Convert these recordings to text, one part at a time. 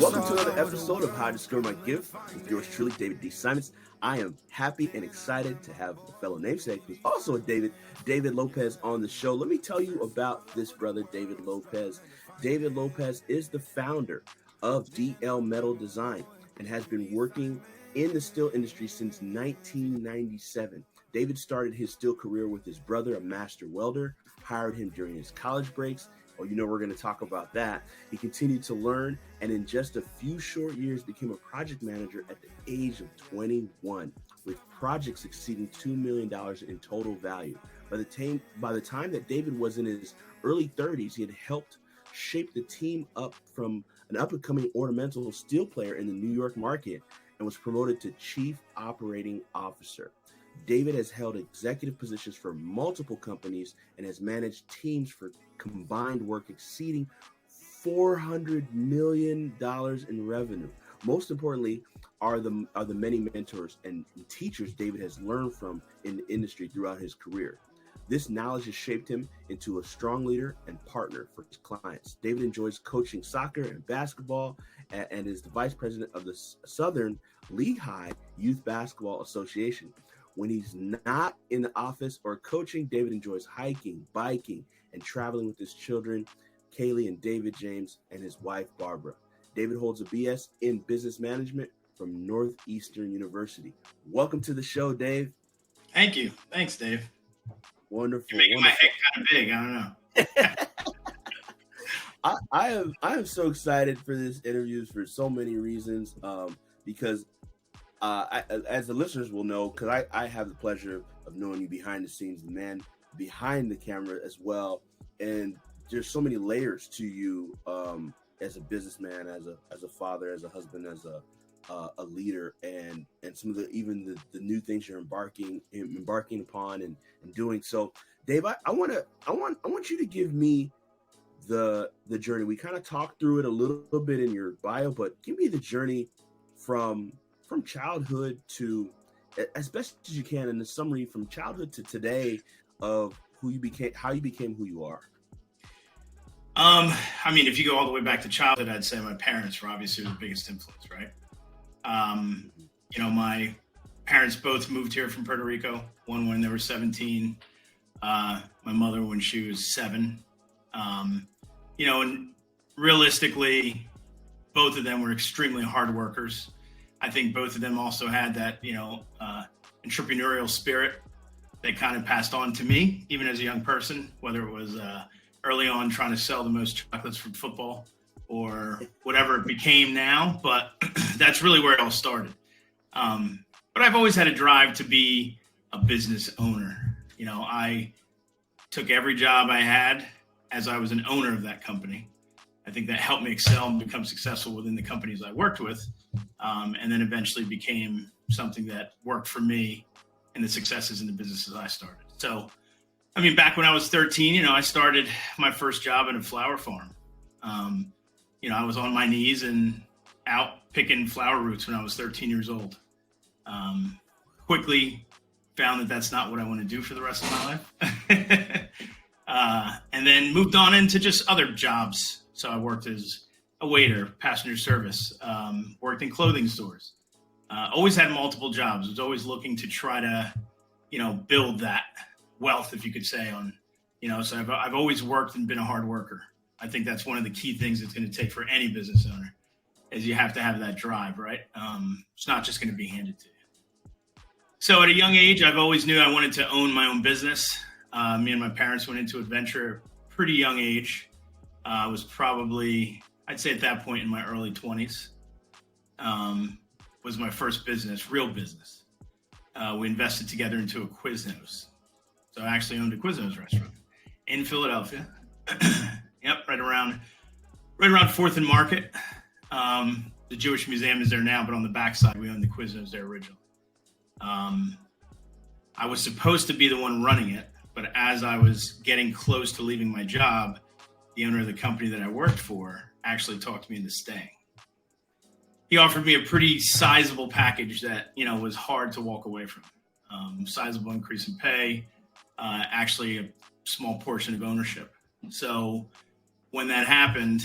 Welcome to another episode of How I Discover My Gift with yours truly, David D. Simons. I am happy and excited to have a fellow namesake who's also a David Lopez on the show. Let me tell you about this brother, David Lopez. David Lopez is the founder of DL Metal Design and has been working in the steel industry since 1997. David started his steel career with his brother, a master welder, hired him during his college breaks. Oh, you know, we're going to talk about that. He continued to learn and in just a few short years became a project manager at the age of 21, with projects exceeding $2 million in total value. By the time that David was in his early 30s, he had helped shape the team up from an up-and-coming ornamental steel player in the New York market and was promoted to Chief Operating Officer. David has held executive positions for multiple companies and has managed teams for combined work exceeding $400 million in revenue. Most importantly are the many mentors and teachers David has learned from in the industry throughout his career. This knowledge has shaped him into a strong leader and partner for his clients. David enjoys coaching soccer and basketball and is the vice president of the Southern Lehigh Youth Basketball Association. When he's not in the office or coaching, David enjoys hiking, biking, and traveling with his children, Kaylee and David James, and his wife, Barbara. David holds a BS in business management from Northeastern University. Welcome to the show, Dave. Thank you. Thanks, Dave. Wonderful. You're making my head kind of big. I don't know. I am so excited for this interview for so many reasons. Because as the listeners will know, because I have the pleasure of knowing you behind the scenes, the man behind the camera as well, and there's so many layers to you as a businessman, as a father, as a husband, as a leader, and some of the new things you're embarking upon and doing. So, Dave, I want you to give me the journey. We kind of talked through it a little bit in your bio, but give me the journey from childhood to, as best as you can, in the summary from childhood to today of who you became, how you became who you are. I mean, if you go all the way back to childhood, I'd say my parents were obviously the biggest influence, right? You know, my parents both moved here from Puerto Rico, one when they were 17, my mother when she was 7. You know, and realistically, both of them were extremely hard workers. I think both of them also had that, you know, entrepreneurial spirit that kind of passed on to me, even as a young person, whether it was early on trying to sell the most chocolates from football or whatever it became now. But that's really where it all started. But I've always had a drive to be a business owner. You know, I took every job I had as I was an owner of that company. I think that helped me excel and become successful within the companies I worked with, and then eventually became something that worked for me and the successes in the businesses I started. So, I mean, back when I was 13, you know, I started my first job in a flower farm. You know, I was on my knees and out picking flower roots when I was 13 years old. Quickly found that that's not what I want to do for the rest of my life. And then moved on into just other jobs. So I worked as a waiter, passenger service, worked in clothing stores, always had multiple jobs. Was always looking to try to, you know, build that wealth, if you could say, on, you know, so I've always worked and been a hard worker. I think that's one of the key things it's going to take for any business owner is you have to have that drive, right? It's not just going to be handed to you. So at a young age, I've always knew I wanted to own my own business. Me and my parents went into adventure at a pretty young age. I was probably, I'd say at that point in my early 20s, was my first business, real business. We invested together into a Quiznos. So I actually owned a Quiznos restaurant in Philadelphia. Yep, right around 4th and Market. The Jewish Museum is there now, but on the backside, we owned the Quiznos there originally. I was supposed to be the one running it, but as I was getting close to leaving my job, the owner of the company that I worked for actually talked me into staying. He offered me a pretty sizable package that, you know, was hard to walk away from. Sizable increase in pay, actually a small portion of ownership. So when that happened,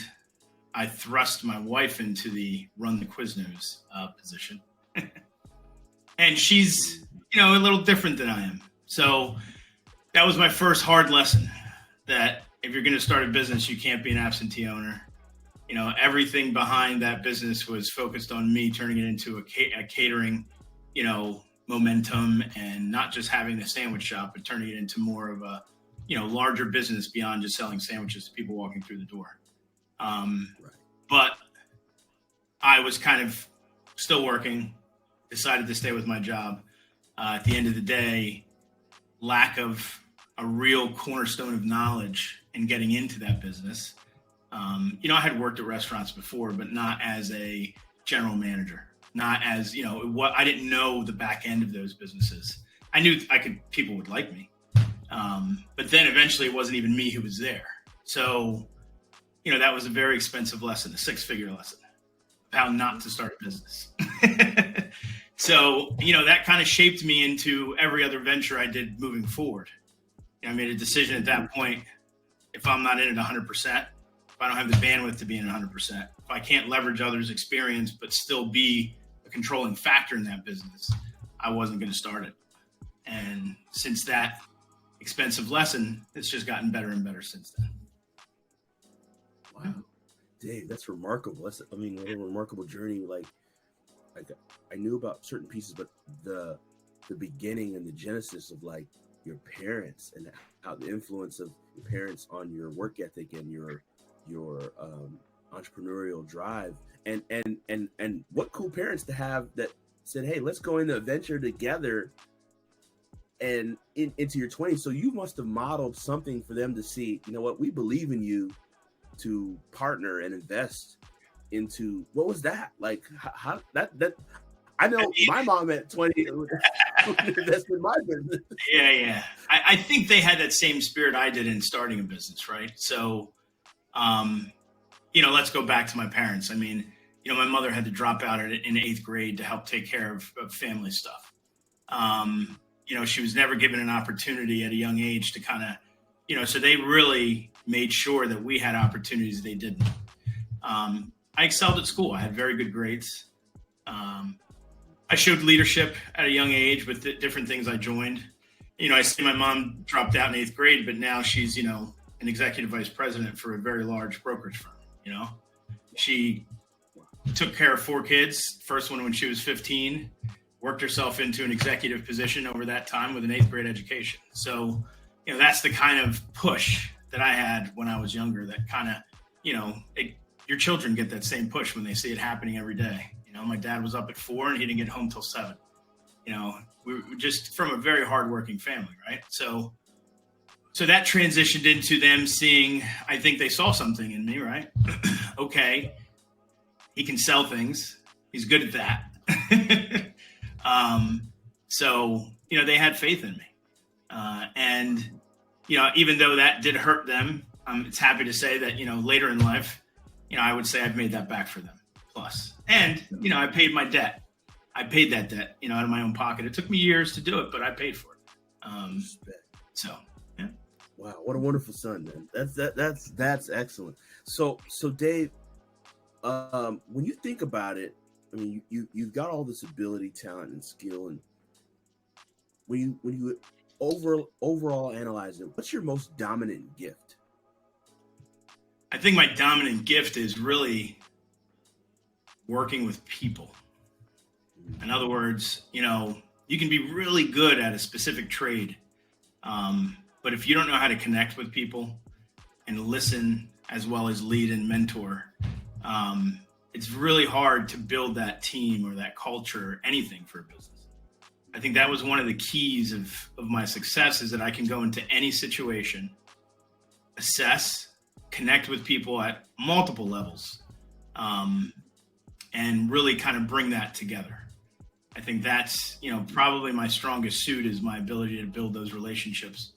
I thrust my wife into the run the Quiznos position. And she's, a little different than I am. So that was my first hard lesson, that if you're going to start a business, you can't be an absentee owner. Everything behind that business was focused on me turning it into a catering, momentum, and not just having the sandwich shop, but turning it into more of a, larger business beyond just selling sandwiches to people walking through the door. Right. But I was kind of still working, decided to stay with my job. At the end of the day, lack of a real cornerstone of knowledge in getting into that business. I had worked at restaurants before, but not as a general manager, not as, I didn't know the back end of those businesses. I knew people would like me. But then eventually it wasn't even me who was there. So, that was a very expensive lesson, a 6-figure lesson of how not to start a business. So, that kind of shaped me into every other venture I did moving forward. I made a decision at that point: if I'm not in it 100%, if I don't have the bandwidth to be in 100%, if I can't leverage others' experience but still be a controlling factor in that business, I wasn't going to start it. And since that expensive lesson, it's just gotten better and better since then. Wow, Dave, that's remarkable. What a remarkable journey. Like I knew about certain pieces, but the beginning and the genesis of like your parents and how the influence of your parents on your work ethic and your entrepreneurial drive, and what cool parents to have that said, hey, let's go into a venture together and into your 20s. So you must have modeled something for them to see, what, we believe in you to partner and invest into. What was that like? How that I know my mom at 20 invested in my business. Yeah. I think they had that same spirit I did in starting a business, right? So, let's go back to my parents. My mother had to drop out in 8th grade to help take care of family stuff. She was never given an opportunity at a young age to kind of, so they really made sure that we had opportunities they didn't. I excelled at school. I had very good grades. I showed leadership at a young age with the different things I joined. I see my mom dropped out in 8th grade, but now she's, an executive vice president for a very large brokerage firm. She took care of 4 kids. First one when she was 15, worked herself into an executive position over that time with an 8th grade education. So, that's the kind of push that I had when I was younger, that kind of, your children get that same push when they see it happening every day. My dad was up at 4 and he didn't get home till 7. We were just from a very hardworking family, right? So that transitioned into them seeing, I think they saw something in me, right? Okay, he can sell things. He's good at that. So, they had faith in me. And even though that did hurt them, it's happy to say that, later in life, I would say I've made that back for them plus. And, I paid my debt. I paid that debt, out of my own pocket. It took me years to do it, but I paid for it. So, yeah. Wow, what a wonderful son, man. That's excellent. So Dave, when you think about it, you've got all this ability, talent, and skill, and when you overall analyze it, what's your most dominant gift? I think my dominant gift is really working with people. In other words, you can be really good at a specific trade, but if you don't know how to connect with people and listen as well as lead and mentor, it's really hard to build that team or that culture or anything for a business. I think that was one of the keys of my success, is that I can go into any situation, assess, connect with people at multiple levels, and really kind of bring that together. I think that's, probably my strongest suit, is my ability to build those relationships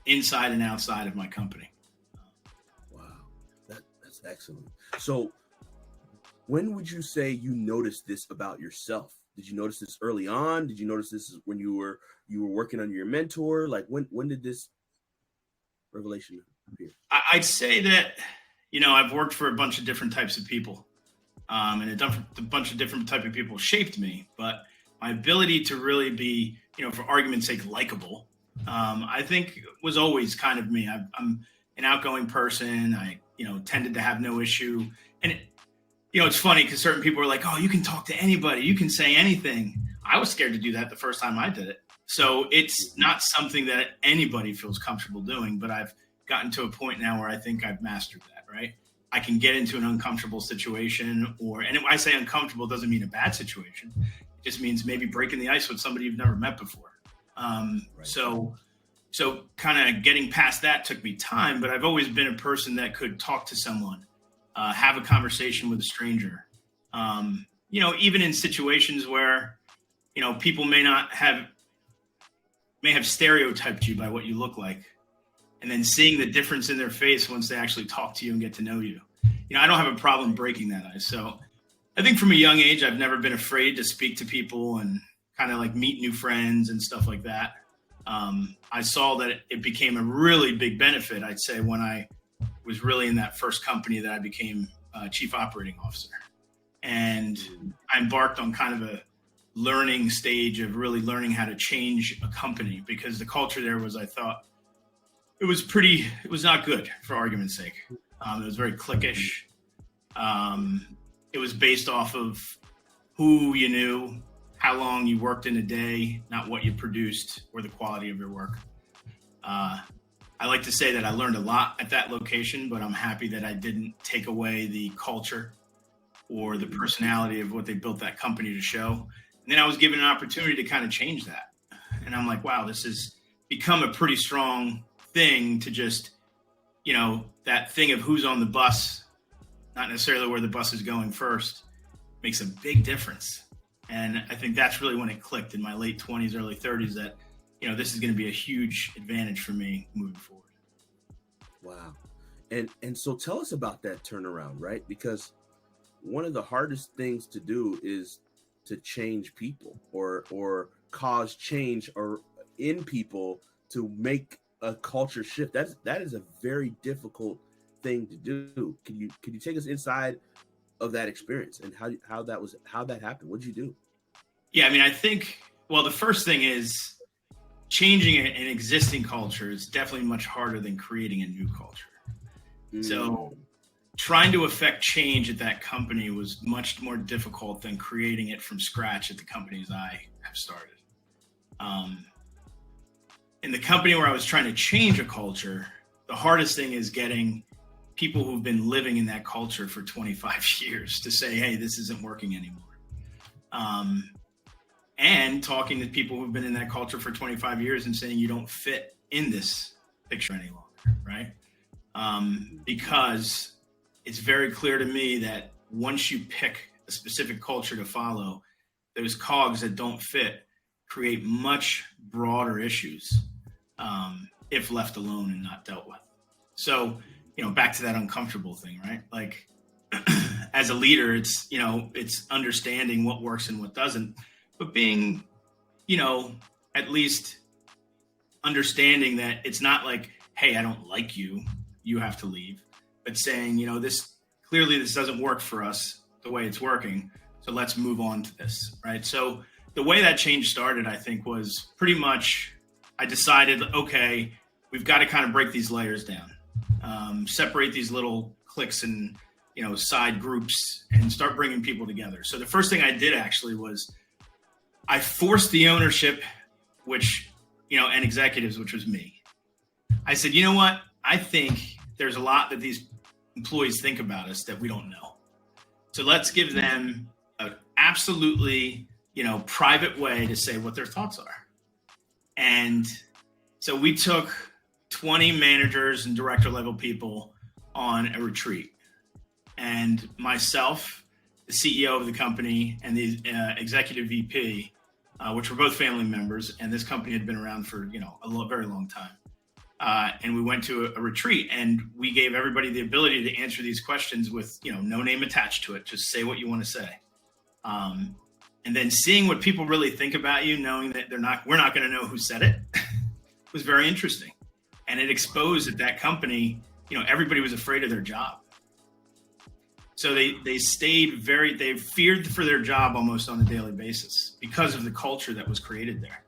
inside and outside of my company. Wow, that's excellent. So when would you say you noticed this about yourself? Did you notice this early on? Did you notice this when you were working under your mentor? Like when did this revelation appear? I'd say that, I've worked for a bunch of different types of people, and a bunch of different type of people shaped me. But my ability to really be, for argument's sake, likable, I think was always kind of me. I'm an outgoing person. I, tended to have no issue. And, it's funny because certain people are like, oh, you can talk to anybody. You can say anything. I was scared to do that the first time I did it. So it's not something that anybody feels comfortable doing, but I've gotten to a point now where I think I've mastered that, right? I can get into an uncomfortable situation and when I say uncomfortable, it doesn't mean a bad situation. It just means maybe breaking the ice with somebody you've never met before. Right. So kind of getting past that took me time, but I've always been a person that could talk to someone, have a conversation with a stranger. Even in situations where, people may have stereotyped you by what you look like, and then seeing the difference in their face once they actually talk to you and get to know you. I don't have a problem breaking that ice. So I think from a young age, I've never been afraid to speak to people and kind of like meet new friends and stuff like that. I saw that it became a really big benefit, I'd say, when I was really in that first company that I became chief operating officer. And I embarked on kind of a learning stage of really learning how to change a company, because the culture there was, I thought, it was not good, for argument's sake. It was very cliquish. It was based off of who you knew, how long you worked in a day, not what you produced or the quality of your work. I like to say that I learned a lot at that location, but I'm happy that I didn't take away the culture or the personality of what they built that company to show. And then I was given an opportunity to kind of change that. And I'm like, wow, this has become a pretty strong thing to just, that thing of who's on the bus, not necessarily where the bus is going first, makes a big difference. And I think that's really when it clicked in my late 20s, early 30s that, this is going to be a huge advantage for me moving forward. Wow. And so tell us about that turnaround, right? Because one of the hardest things to do is to change people or cause change or in people to make a culture shift. That is a very difficult thing to do. Can you take us inside of that experience and how that happened? What did you do? Yeah, I mean, I think, well, the first thing is changing an existing culture is definitely much harder than creating a new culture. So trying to affect change at that company was much more difficult than creating it from scratch at the companies I have started. In the company where I was trying to change a culture, the hardest thing is getting people who've been living in that culture for 25 years to say, hey, this isn't working anymore. And talking to people who've been in that culture for 25 years and saying you don't fit in this picture any longer, right? Because it's very clear to me that once you pick a specific culture to follow, those cogs that don't fit create much broader issues if left alone and not dealt with. So, back to that uncomfortable thing, right? Like as a leader, it's understanding what works and what doesn't, but being, at least understanding that it's not like, hey, I don't like you, you have to leave, but saying, this doesn't work for us the way it's working. So let's move on to this, right? So the way that change started, I think, was pretty much, I decided, okay, we've got to kind of break these layers down, separate these little cliques and, side groups and start bringing people together. So the first thing I did actually was I forced the ownership, and executives, which was me. I said, you know what? I think there's a lot that these employees think about us that we don't know. So let's give them an absolutely, private way to say what their thoughts are. And so we took 20 managers and director level people on a retreat. And myself, the CEO of the company, and the executive VP, which were both family members, and this company had been around for, a very long time. And we went to a retreat, and we gave everybody the ability to answer these questions with, no name attached to it. Just say what you want to say. And then seeing what people really think about you, knowing that we're not going to know who said it, was very interesting. And it exposed that company, everybody was afraid of their job. So they feared for their job almost on a daily basis because of the culture that was created there,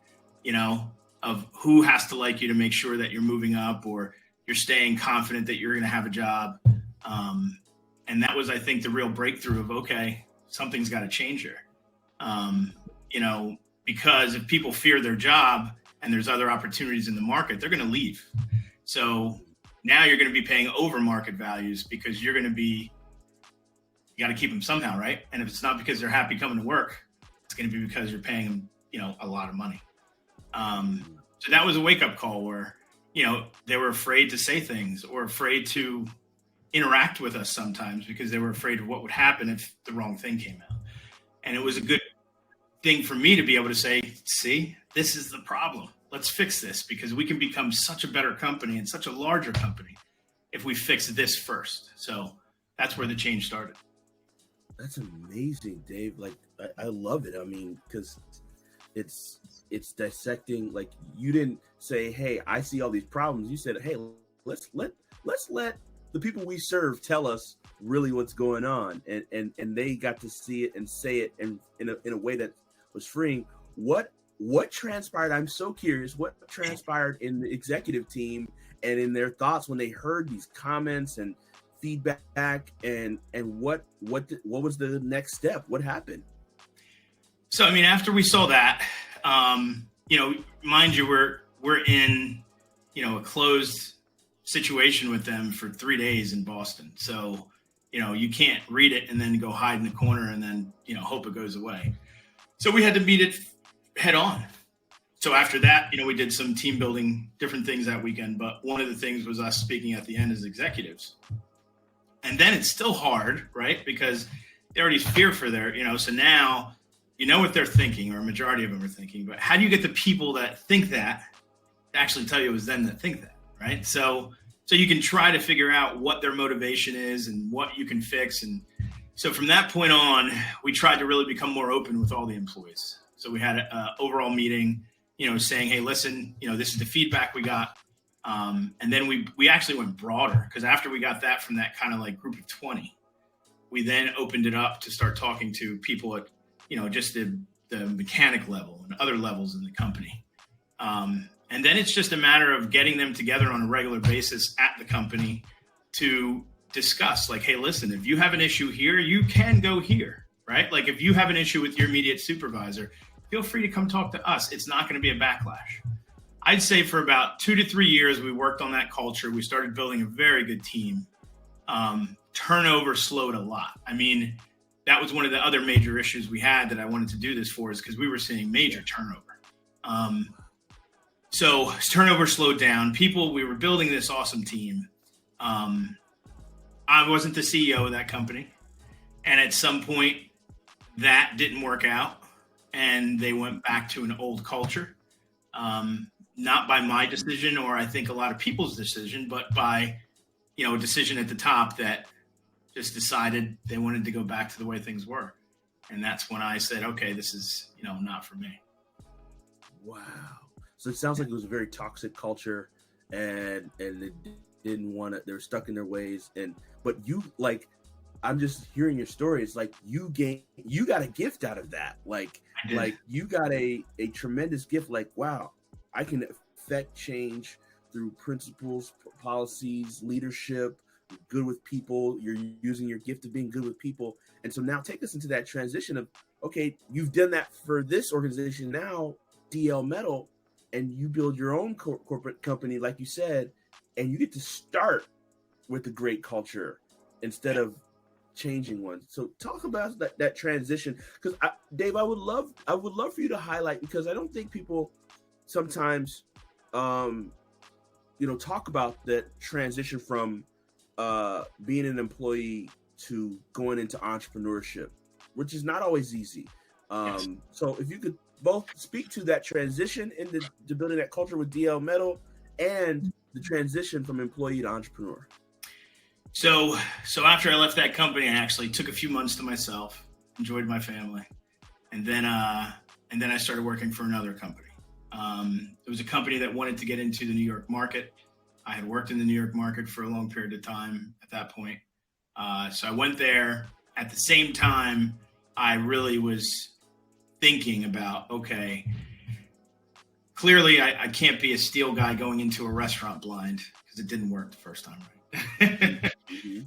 of who has to like you to make sure that you're moving up or you're staying confident that you're going to have a job. And that was, I think, the real breakthrough of, okay, something's got to change here. Because if people fear their job and there's other opportunities in the market, they're going to leave. So now you're going to be paying over market values because you got to keep them somehow, right? And if it's not because they're happy coming to work, it's going to be because you're paying them, a lot of money. So that was a wake-up call where, they were afraid to say things or afraid to interact with us sometimes because they were afraid of what would happen if the wrong thing came out. And it was a good thing for me to be able to say, see, this is the problem. Let's fix this because we can become such a better company and such a larger company if we fix this first. So that's where the change started. That's amazing, Dave. Like, I love it. I mean, because it's dissecting. Like, you didn't say, hey, I see all these problems. You said, hey, let's let the people we serve tell us really what's going on. And they got to see it and say it in a way that was freeing. What transpired? I'm so curious. What transpired in the executive team and in their thoughts when they heard these comments and feedback, and what was the next step? What happened? So, I mean, after we saw that, mind you, we're in, a closed situation with them for 3 days in Boston. So, you can't read it and then go hide in the corner and then, hope it goes away. So we had to meet it head on. So after that, we did some team building, different things that weekend. But one of the things was us speaking at the end as executives. And then it's still hard, right? Because they already fear for their, so now what they're thinking, or a majority of them are thinking, but how do you get the people that think that to actually tell you it was them that think that, right? So you can try to figure out what their motivation is and what you can fix. And so from that point on, we tried to really become more open with all the employees. So we had an overall meeting, saying, hey, listen, this is the feedback we got. And then we actually went broader because after we got that from that kind of like group of 20, we then opened it up to start talking to people at, just the mechanic level and other levels in the company. And then it's just a matter of getting them together on a regular basis at the company to discuss, like, hey, listen, if you have an issue here, you can go here, right? Like if you have an issue with your immediate supervisor, feel free to come talk to us. It's not going to be a backlash. I'd say for about 2 to 3 years, we worked on that culture. We started building a very good team. Turnover slowed a lot. I mean, that was one of the other major issues we had that I wanted to do this for, is because we were seeing major turnover. So turnover slowed down. We were building this awesome team. I wasn't the CEO of that company. And at some point that didn't work out and they went back to an old culture. Not by my decision, or I think a lot of people's decision, but by, a decision at the top that just decided they wanted to go back to the way things were. And that's when I said, okay, this is, not for me. Wow. So it sounds like it was a very toxic culture and they didn't want to, they were stuck in their ways. But you, like, I'm just hearing your story. It's like you got a gift out of that. Like you got a tremendous gift. Like, wow, I can affect change through principles, policies, leadership, good with people. You're using your gift of being good with people. And so now take us into that transition of, okay, you've done that for this organization now, DL Metal, and you build your own corporate company, like you said, and you get to start with a great culture instead of changing one. So talk about that transition, because Dave, I would love for you to highlight, because I don't think people sometimes, talk about that transition from being an employee to going into entrepreneurship, which is not always easy. Yes. So if you could both speak to that transition into building that culture with DL Metal and the transition from employee to entrepreneur. So after I left that company, I actually took a few months to myself, enjoyed my family, and then I started working for another company. It was a company that wanted to get into the New York market. I had worked in the New York market for a long period of time at that point. So I went there. At the same time, I really was thinking about, okay, clearly I can't be a steel guy going into a restaurant blind because it didn't work the first time, right?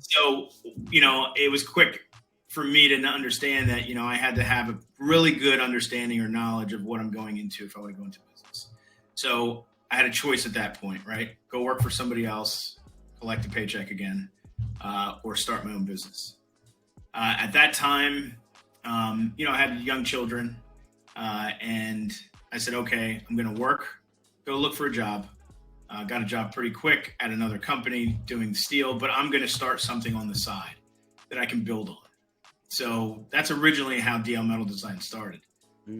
So, it was quick for me to understand that, I had to have a really good understanding or knowledge of what I'm going into if I want to go into business. So I had a choice at that point, right? Go work for somebody else, collect a paycheck again, or start my own business. At that time, I had young children, and I said, okay, I'm going to go look for a job. Got a job pretty quick at another company doing steel, but I'm going to start something on the side that I can build on. So that's originally how DL Metal Design started.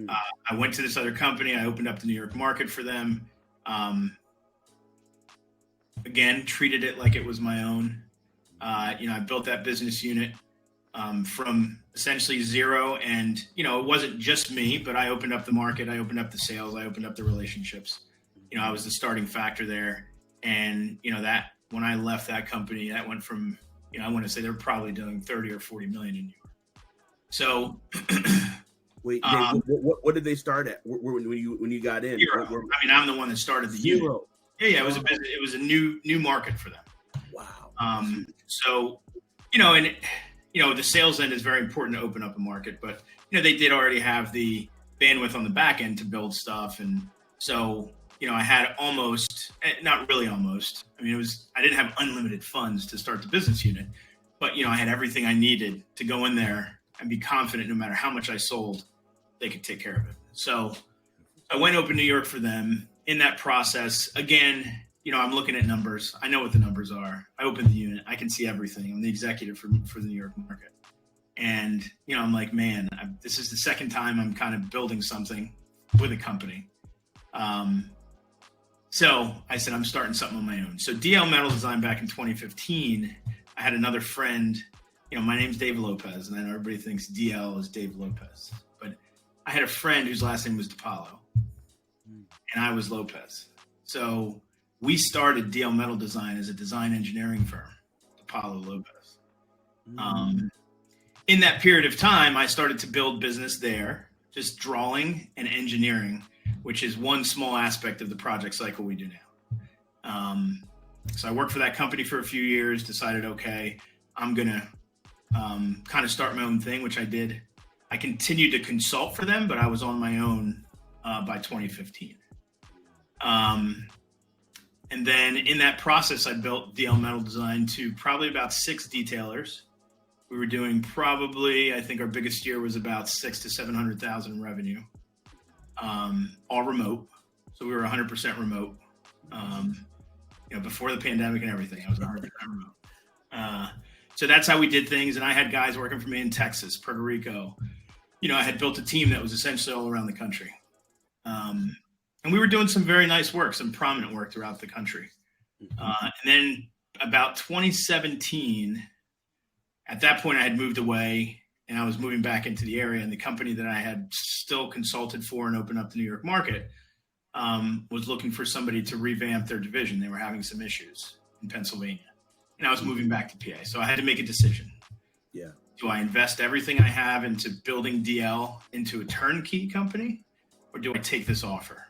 I went to this other company. I opened up the New York market for them. Again, treated it like it was my own. I built that business unit from essentially zero. And, it wasn't just me, but I opened up the market. I opened up the sales. I opened up the relationships. I was the starting factor there. And, that when I left that company, that went from, I want to say they're probably doing 30 or 40 million in New York. So wait, Dave, what did they start at when you got in? Zero. I'm the one that started the Zero. Unit. Yeah, it was a business. It was a new market for them. Wow. So, the sales end is very important to open up a market, but they did already have the bandwidth on the back end to build stuff, and so I had not really almost. I didn't have unlimited funds to start the business unit, but I had everything I needed to go in there and be confident no matter how much I sold, they could take care of it. So I went open New York for them. In that process, again, I'm looking at numbers. I know what the numbers are. I opened the unit. I can see everything. I'm the executive for the New York market. And, I'm like, man, this is the second time I'm kind of building something with a company. So I said, I'm starting something on my own. So DL Metal Design back in 2015, I had another friend, my name's David Lopez, and I know everybody thinks DL is David Lopez. But I had a friend whose last name was DiPaolo, and I was Lopez. So we started DL Metal Design as a design engineering firm, DiPaolo Lopez. In that period of time, I started to build business there, just drawing and engineering, which is one small aspect of the project cycle we do now. So I worked for that company for a few years, decided, okay, I'm going to kind of start my own thing, which I did. I continued to consult for them, but I was on my own by 2015. And then in that process, I built DL Metal Design to probably about 6 detailers. We were doing probably, I think our biggest year was about 600,000 to 700,000 in revenue, all remote. So we were 100% remote. Before the pandemic and everything, I was 100% remote. So that's how we did things. And I had guys working for me in Texas, Puerto Rico. I had built a team that was essentially all around the country. And we were doing some very nice work, some prominent work throughout the country. And then about 2017, at that point I had moved away and I was moving back into the area, and the company that I had still consulted for and opened up the New York market was looking for somebody to revamp their division. They were having some issues in Pennsylvania, and I was moving back to PA. So I had to make a decision. Yeah. Do I invest everything I have into building DL into a turnkey company, or do I take this offer?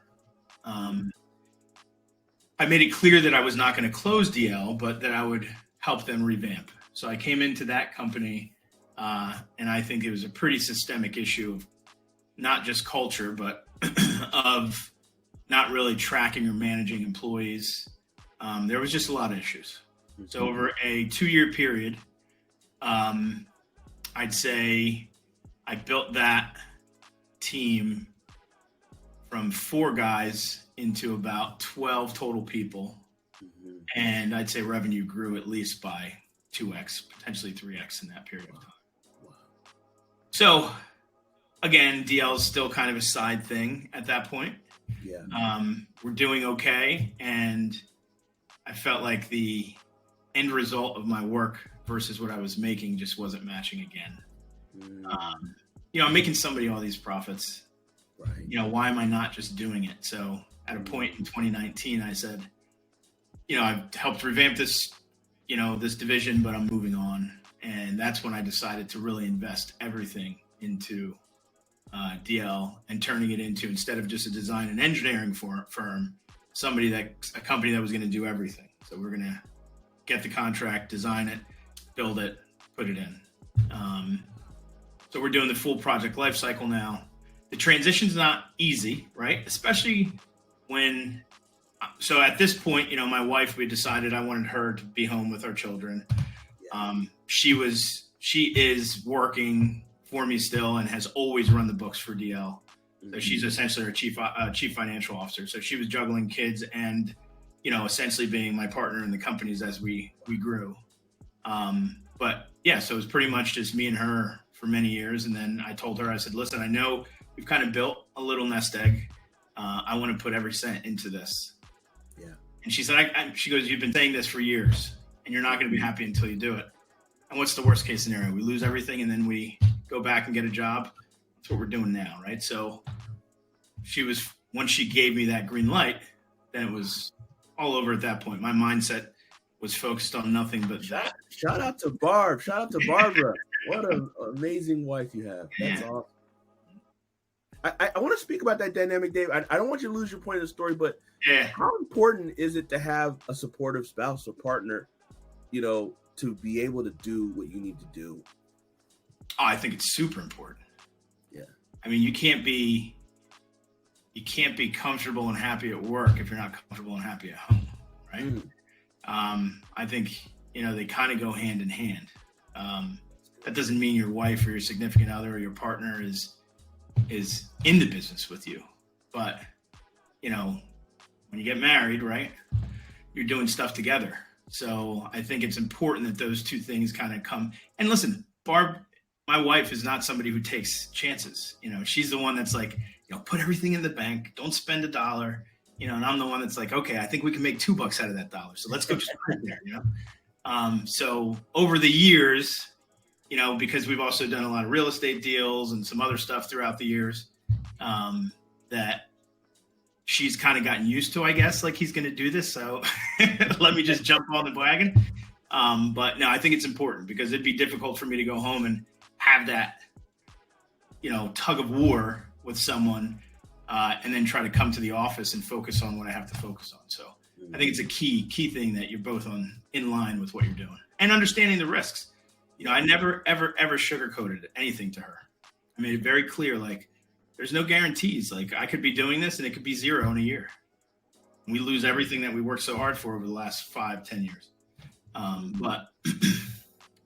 I made it clear that I was not going to close DL, but that I would help them revamp. So I came into that company, and I think it was a pretty systemic issue of not just culture, but of not really tracking or managing employees. There was just a lot of issues. So over a 2-year period, I'd say I built that team from 4 guys into about 12 total people. And I'd say revenue grew at least by 2x, potentially 3x in that period of time. So again, DL is still kind of a side thing at that point. Yeah. We're doing okay. And I felt like the end result of my work versus what I was making just wasn't matching again. I'm making somebody all these profits. Right. Why am I not just doing it? So at a point in 2019, I said, I've helped revamp this, this division, but I'm moving on. that's when I decided to really invest everything into DL and turning it into, instead of just a design and engineering firm, a company that was going to do everything. So we're going to get the contract, design it, build it, put it in. So we're doing the full project life cycle now. The transition's not easy, right? Especially so at this point, my wife, we decided I wanted her to be home with our children. She is working for me still and has always run the books for DL. So she's essentially our chief financial officer. So she was juggling kids and, essentially being my partner in the companies as we grew. But yeah, so it was pretty much just me and her for many years. And then I told her, I said, listen, I know we've kind of built a little nest egg. I want to put every cent into this. Yeah. And she said, she goes, you've been saying this for years and you're not going to be happy until you do it. And what's the worst case scenario? We lose everything and then we go back and get a job. That's what we're doing now, right? So once she gave me that green light, then it was all over at that point. My mindset was focused on nothing but that. Shout out to Barb. Shout out to Barbara. What an amazing wife you have. That's awesome. I want to speak about that dynamic, Dave. I don't want you to lose your point of the story, but how important is it to have a supportive spouse or partner, to be able to do what you need to do? Oh, I think it's super important. Yeah. I mean, you can't be comfortable and happy at work if you're not comfortable and happy at home, right? I think, they kind of go hand in hand. That doesn't mean your wife or your significant other or your partner is in the business with you. But, when you get married, right, you're doing stuff together. So I think it's important that those two things kind of come. And listen, Barb, my wife is not somebody who takes chances. She's the one that's like, put everything in the bank. Don't spend $1. And I'm the one that's like, okay, I think we can make $2 out of that $1. So let's go just put it there, So over the years, because we've also done a lot of real estate deals and some other stuff throughout the years, that she's kind of gotten used to, I guess, like he's going to do this. So let me just jump on the wagon. But no, I think it's important because it'd be difficult for me to go home and have that, tug of war with someone, and then try to come to the office and focus on what I have to focus on. So I think it's a key thing that you're both in line with what you're doing and understanding the risks. I never, ever, ever sugarcoated anything to her. I made it very clear, like, there's no guarantees. Like, I could be doing this and it could be zero in a year. We lose everything that we worked so hard for over the last 5-10 years.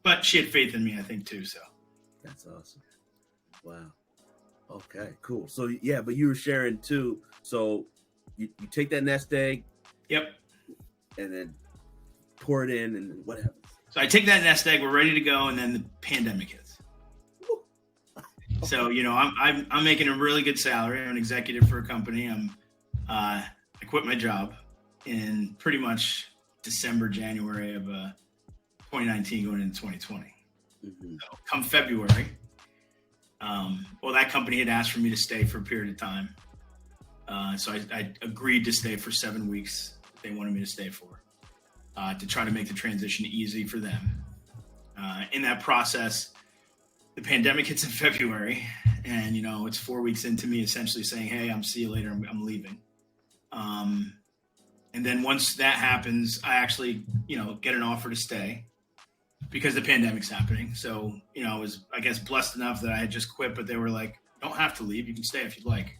But she had faith in me, I think, too. So that's awesome. Wow. Okay, cool. So, yeah, but you were sharing, too. So you take that nest egg. Yep. And then pour it in, and what happens? So I take that nest egg, we're ready to go, and then the pandemic hits. So, I'm making a really good salary. I'm an executive for a company. I quit my job in pretty much December, January of 2019 going into 2020. So come February, that company had asked for me to stay for a period of time. So I agreed to stay for 7 weeks. They wanted me to stay for. To try to make the transition easy for them. In that process, the pandemic hits in February, and it's 4 weeks into me essentially saying, "Hey, see you later. I'm leaving." And then once that happens, I actually, get an offer to stay because the pandemic's happening. So, I was, I guess, blessed enough that I had just quit, but they were like, "You don't have to leave. You can stay if you'd like."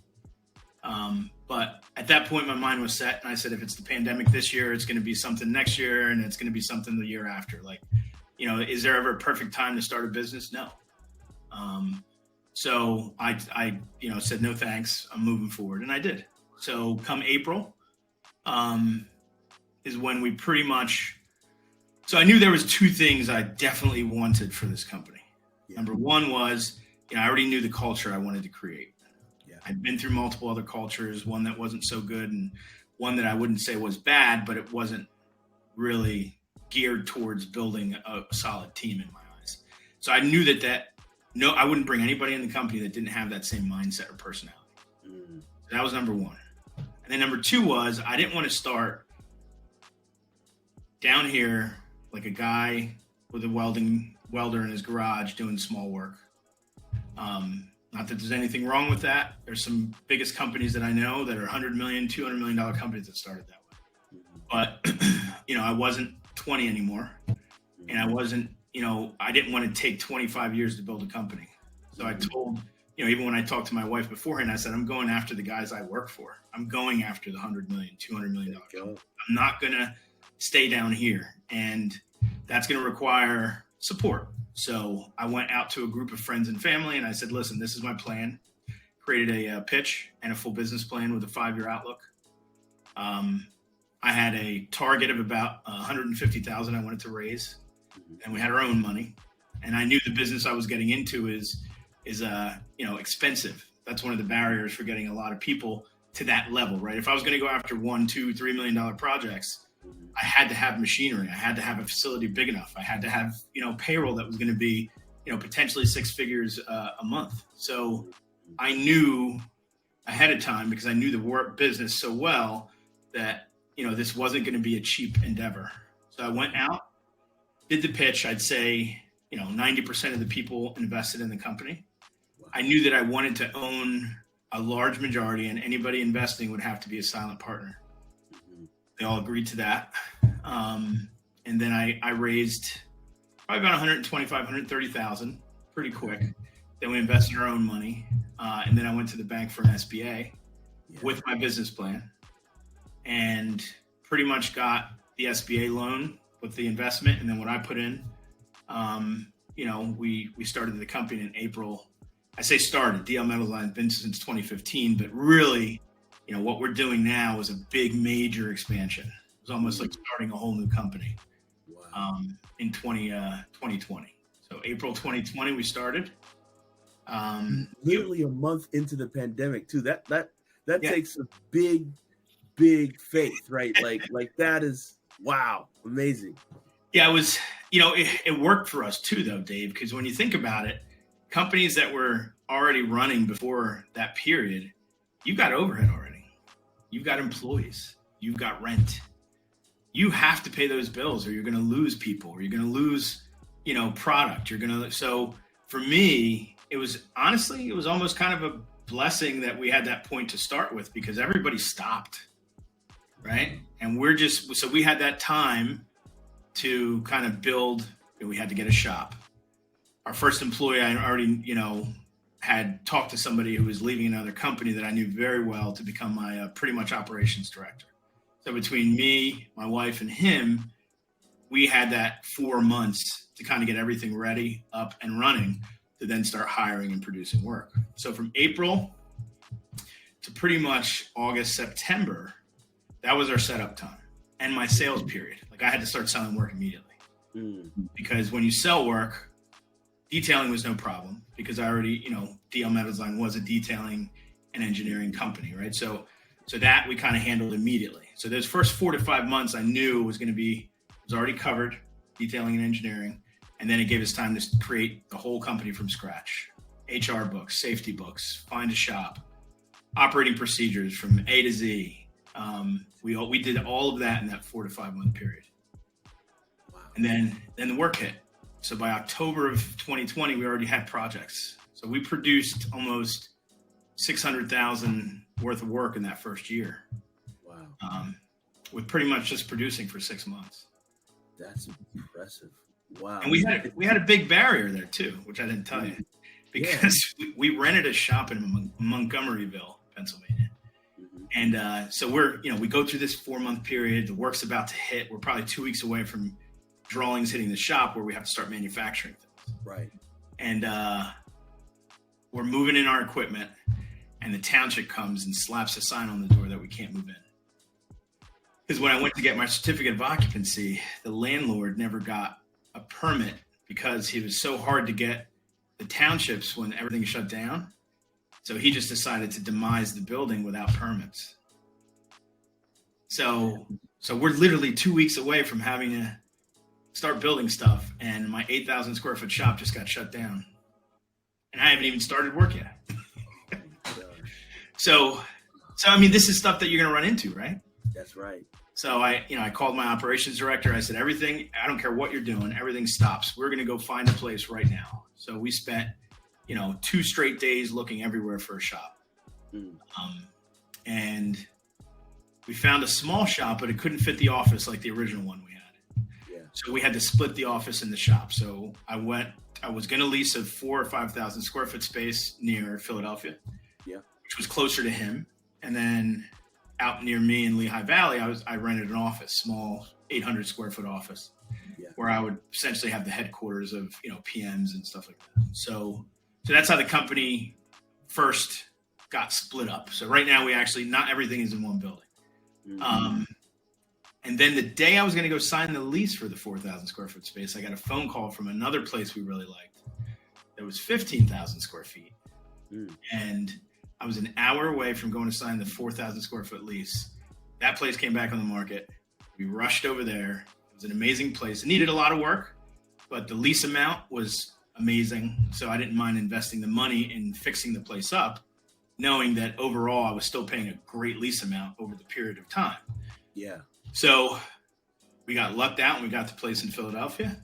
But at that point, my mind was set. And I said, if it's the pandemic this year, it's going to be something next year. And it's going to be something the year after. Like, is there ever a perfect time to start a business? No. So I said, no, thanks. I'm moving forward. And I did. So come April, is when we pretty much, so I knew there was two things I definitely wanted for this company. Yeah. Number one was, I already knew the culture I wanted to create. I'd been through multiple other cultures, one that wasn't so good and one that I wouldn't say was bad, but it wasn't really geared towards building a solid team in my eyes. So I knew I wouldn't bring anybody in the company that didn't have that same mindset or personality. So that was number one. And then number two was I didn't want to start down here like a guy with a welding welder in his garage doing small work. Not that there's anything wrong with that. There's some biggest companies that I know that are $100 million, $200 million companies that started that way. But, I wasn't 20 anymore. And I wasn't, I didn't want to take 25 years to build a company. So I told, even when I talked to my wife beforehand, I said, I'm going after the guys I work for. I'm going after the $100 million, $200 million company. I'm not going to stay down here. And that's going to require support. So I went out to a group of friends and family and I said, listen, this is my plan. Created a pitch and a full business plan with a 5-year outlook. I had a target of about 150,000 I wanted to raise, and we had our own money. And I knew the business I was getting into is expensive. That's one of the barriers for getting a lot of people to that level, right? If I was going to go after $1, $2, $3 million projects, I had to have machinery. I had to have a facility big enough. I had to have, payroll that was going to be, potentially 6 figures a month. So I knew ahead of time, because I knew the work business so well, that, this wasn't going to be a cheap endeavor. So I went out, did the pitch. I'd say, 90% of the people invested in the company. I knew that I wanted to own a large majority, and anybody investing would have to be a silent partner. They all agreed to that. And then I raised probably about 125, 130,000 pretty quick. Then we invested our own money. And then I went to the bank for an SBA with my business plan and pretty much got the SBA loan with the investment. And then what I put in, we started the company in April. I say started, DL Metals Line has been since 2015, but really, what we're doing now is a big, major expansion. It was almost like starting a whole new company in 2020. So April 2020, we started. Nearly a month into the pandemic, too. That takes a big faith, right? like that is, wow, amazing. Yeah, it was, it worked for us too, though, Dave, because when you think about it, companies that were already running before that period, you've got overhead already. You've got employees. You've got rent. You have to pay those bills or you're going to lose people or you're going to lose, product. So for me, it was almost kind of a blessing that we had that point to start with because everybody stopped. Right. And so we had that time to kind of build, we had to get a shop. Our first employee, I already, had talked to somebody who was leaving another company that I knew very well to become my pretty much operations director. So between me, my wife, and him, we had that 4 months to kind of get everything ready, up and running, to then start hiring and producing work. So from April to pretty much August, September, that was our setup time and my sales period. Like I had to start selling work immediately because when you sell work, detailing was no problem because I already, DL Metals Line was a detailing and engineering company, right? So that we kind of handled immediately. So those first 4 to 5 months I knew was already covered, detailing and engineering. And then it gave us time to create the whole company from scratch. HR books, safety books, find a shop, operating procedures from A to Z. We did all of that in that 4 to 5 month period. Wow. And then the work hit. So by October of 2020, we already had projects. So we produced almost 600,000 worth of work in that first year. Wow. With pretty much just producing for 6 months. That's impressive. Wow. And we had a big barrier there too, which I didn't tell you, because we rented a shop in Montgomeryville, Pennsylvania. And so we go through this 4 month period. The work's about to hit. We're probably 2 weeks away from drawings hitting the shop where we have to start manufacturing things. Right. And we're moving in our equipment, and the township comes and slaps a sign on the door that we can't move in. Because when I went to get my certificate of occupancy, the landlord never got a permit because he was so hard to get the townships when everything shut down. So he just decided to demise the building without permits. So we're literally 2 weeks away from having to start building stuff, and my 8,000 square foot shop just got shut down, and I haven't even started work yet. So I mean, this is stuff that you're going to run into, right? That's right. So I called my operations director. I said, everything, I don't care what you're doing, everything stops. We're going to go find a place right now. So we spent, 2 straight days looking everywhere for a shop. And we found a small shop, but it couldn't fit the office like the original one we had. Yeah. So we had to split the office and the shop. So I was going to lease a 4,000 or 5,000 square foot space near Philadelphia, which was closer to him. And then out near me in Lehigh Valley, I rented an office, small 800 square foot office, where I would essentially have the headquarters of, PMs and stuff like that. So that's how the company first got split up. So right now not everything is in one building. And then the day I was going to go sign the lease for the 4,000 square foot space, I got a phone call from another place we really liked that was 15,000 square feet. And I was an hour away from going to sign the 4,000 square foot lease. That place came back on the market. We rushed over there. It was an amazing place. It needed a lot of work, but the lease amount was amazing. So I didn't mind investing the money in fixing the place up, knowing that overall I was still paying a great lease amount over the period of time. Yeah. So we got lucked out and we got the place in Philadelphia,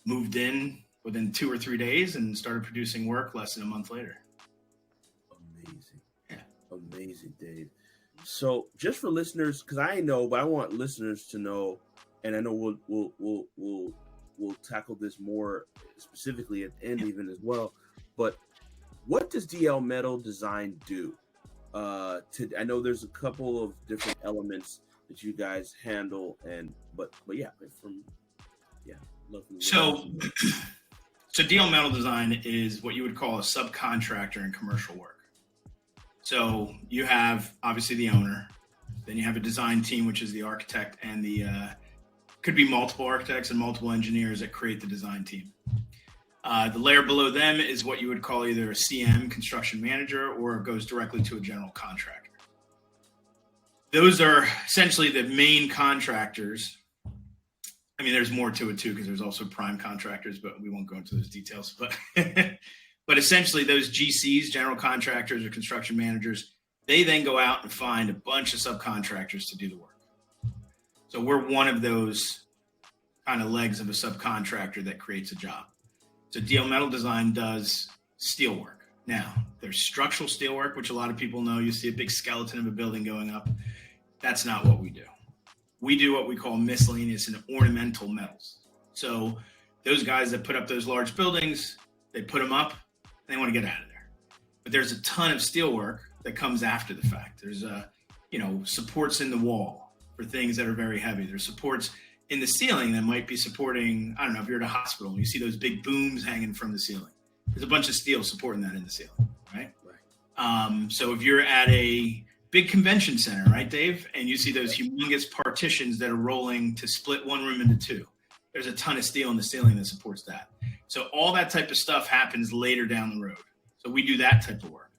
moved in within 2 or 3 days and started producing work less than a month later. Amazing. Yeah. Amazing, Dave. So just for listeners, because I know, but I want listeners to know, and I know we'll tackle this more specifically at the end even as well. But what does DL Metal Design do? I know there's a couple of different elements that you guys handle, but yeah, love from So DL Metal Design is what you would call a subcontractor in commercial work. So you have obviously the owner, then you have a design team, which is the architect and could be multiple architects and multiple engineers that create the design team. The layer below them is what you would call either a CM, construction manager, or it goes directly to a general contractor. Those are essentially the main contractors. I mean, there's more to it too, because there's also prime contractors, but we won't go into those details. But essentially those GCs, general contractors or construction managers, they then go out and find a bunch of subcontractors to do the work. So we're one of those kind of legs of a subcontractor that creates a job. So DL Metal Design does steel work. Now, there's structural steel work, which a lot of people know. You see a big skeleton of a building going up. That's not what we do. We do what we call miscellaneous and ornamental metals. So those guys that put up those large buildings, they put them up, and they want to get out of there. But there's a ton of steel work that comes after the fact. There's supports in the wall for things that are very heavy. There's supports in the ceiling that might be supporting, I don't know, if you're at a hospital and you see those big booms hanging from the ceiling. There's a bunch of steel supporting that in the ceiling, right? So if you're at a big convention center, right, Dave, and you see those humongous partitions that are rolling to split one room into two, there's a ton of steel in the ceiling that supports that. So all that type of stuff happens later down the road. So we do that type of work.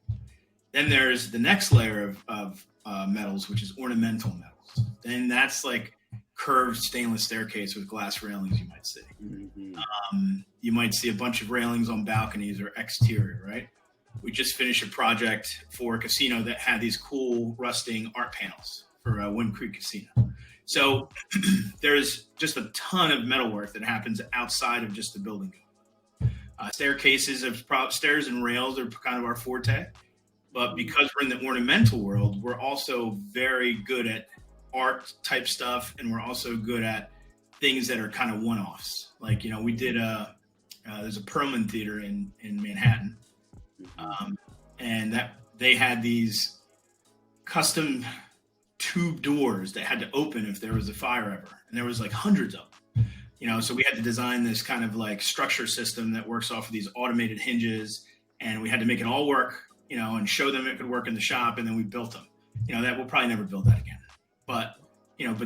Then there's the next layer of metals, which is ornamental metals. Then that's like curved stainless staircase with glass railings, you might see. You might see a bunch of railings on balconies or exterior, right? We just finished a project for a casino that had these cool rusting art panels for Wind Creek Casino. So there's just a ton of metal work that happens outside of just the building. Staircases of stairs and rails are kind of our forte, but because we're in the ornamental world, we're also very good at art type stuff, and we're also good at things that are kind of one-offs. Like, we did there's a Perlman Theater in Manhattan, and that they had these custom tube doors that had to open if there was a fire ever, and there was like hundreds of them. So we had to design this kind of like structure system that works off of these automated hinges, and we had to make it all work, and show them it could work in the shop, and then we built them. That we'll probably never build that again. But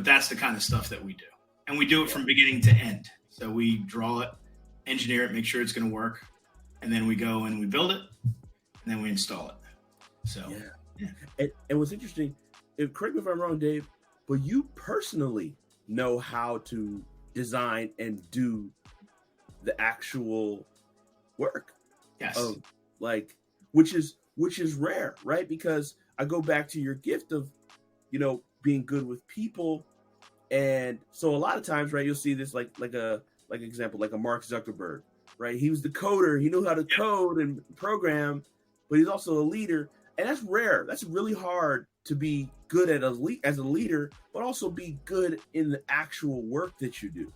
that's the kind of stuff that we do. And we do it from beginning to end. So we draw it, engineer it, make sure it's going to work. And then we go and we build it, and then we install it. So, yeah. And what's interesting, correct me if I'm wrong, Dave, but you personally know how to design and do the actual work. Yes. Which is rare, right? Because I go back to your gift of, being good with people. And so a lot of times, right, you'll see this like example, like a Mark Zuckerberg, right? He was the coder. He knew how to code and program, but he's also a leader. And that's rare. That's really hard to be good at as a leader, but also be good in the actual work that you do.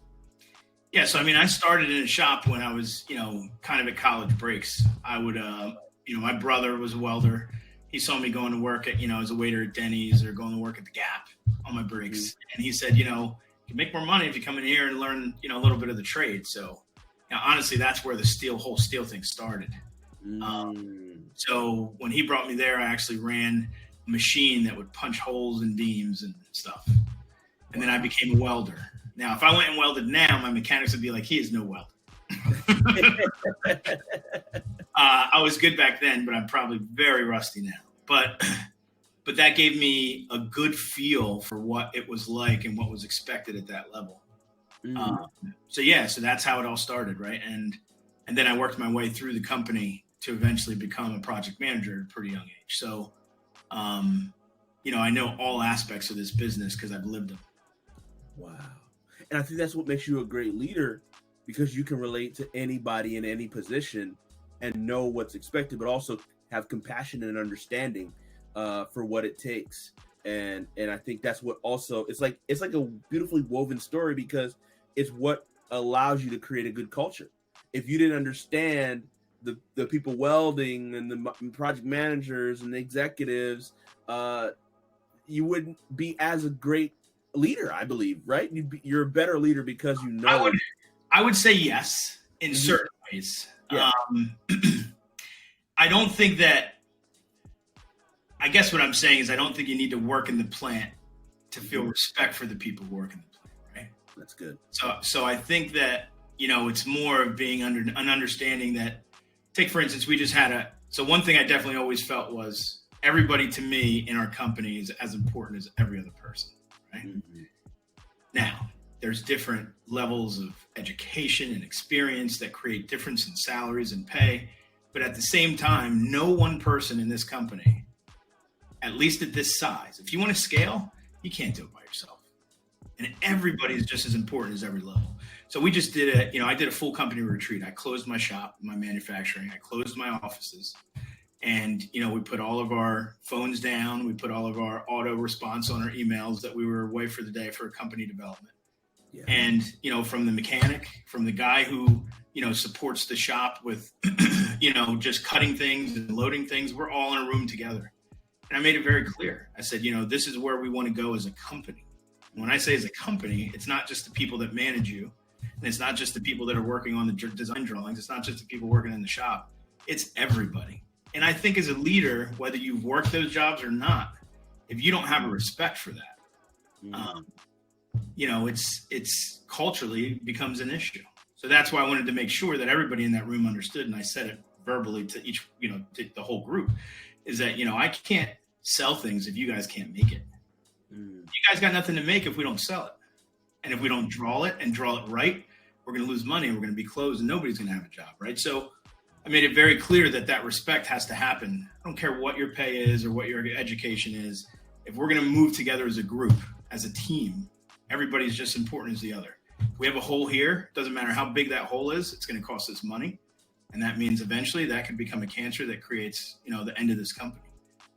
Yeah. So, I mean, I started in a shop when I was, kind of at college breaks. I would, my brother was a welder. He saw me going to work at, as a waiter at Denny's or going to work at the Gap on my breaks. Mm-hmm. And he said, you can make more money if you come in here and learn, a little bit of the trade. So, honestly, that's where the whole steel thing started. So when he brought me there, I actually ran a machine that would punch holes in beams and stuff. And then I became a welder. Now, if I went and welded now, my mechanics would be like, he is no welder. I was good back then, but I'm probably very rusty now. But that gave me a good feel for what it was like and what was expected at that level. So that's how it all started, right? And then I worked my way through the company to eventually become a project manager at a pretty young age. So, I know all aspects of this business because I've lived them. Wow. And I think that's what makes you a great leader, because you can relate to anybody in any position and know what's expected, but also have compassion and understanding for what it takes. And I think that's what also, it's like a beautifully woven story, because it's what allows you to create a good culture. If you didn't understand the people welding and the project managers and the executives, you wouldn't be as a great leader, I believe, right? You're a better leader because you know. I would say yes in certain ways. Yeah. I don't think that. I guess what I'm saying is I don't think you need to work in the plant to feel respect for the people who work in the plant, right? That's good. So I think that it's more of being under an understanding that. Take, for instance, we just had so one thing I definitely always felt was everybody to me in our company is as important as every other person, right? Mm-hmm. Now, there's different levels of education and experience that create difference in salaries and pay. But at the same time, no one person in this company, at least at this size, if you want to scale, you can't do it by yourself. And everybody is just as important as every level. So we just did I did a full company retreat. I closed my shop, my manufacturing. I closed my offices. And, we put all of our phones down. We put all of our auto response on our emails that we were away for the day for company development. Yeah. And, from the mechanic, from the guy who, supports the shop with, just cutting things and loading things, we're all in a room together. And I made it very clear. I said, this is where we want to go as a company. And when I say as a company, it's not just the people that manage you. And it's not just the people that are working on the design drawings. It's not just the people working in the shop. It's everybody. And I think as a leader, whether you've worked those jobs or not, if you don't have a respect for that, it's culturally becomes an issue. So that's why I wanted to make sure that everybody in that room understood. And I said it verbally to each, to the whole group, is that, I can't sell things if you guys can't make it. You guys got nothing to make if we don't sell it. And if we don't draw it right, we're going to lose money and we're going to be closed and nobody's going to have a job, right? So I made it very clear that respect has to happen. I don't care what your pay is or what your education is. If we're going to move together as a group, as a team, everybody's just as important as the other. If we have a hole here, doesn't matter how big that hole is, it's going to cost us money. And that means eventually that can become a cancer that creates, the end of this company.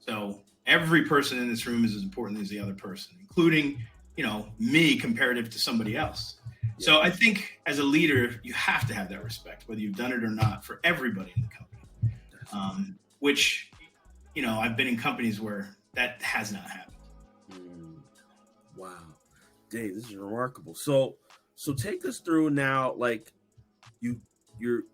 So every person in this room is as important as the other person, including, me comparative to somebody else. Yeah. So I think as a leader, you have to have that respect, whether you've done it or not, for everybody in the company, which, I've been in companies where that has not happened. Wow. Dave, this is remarkable. So take us through now, like you're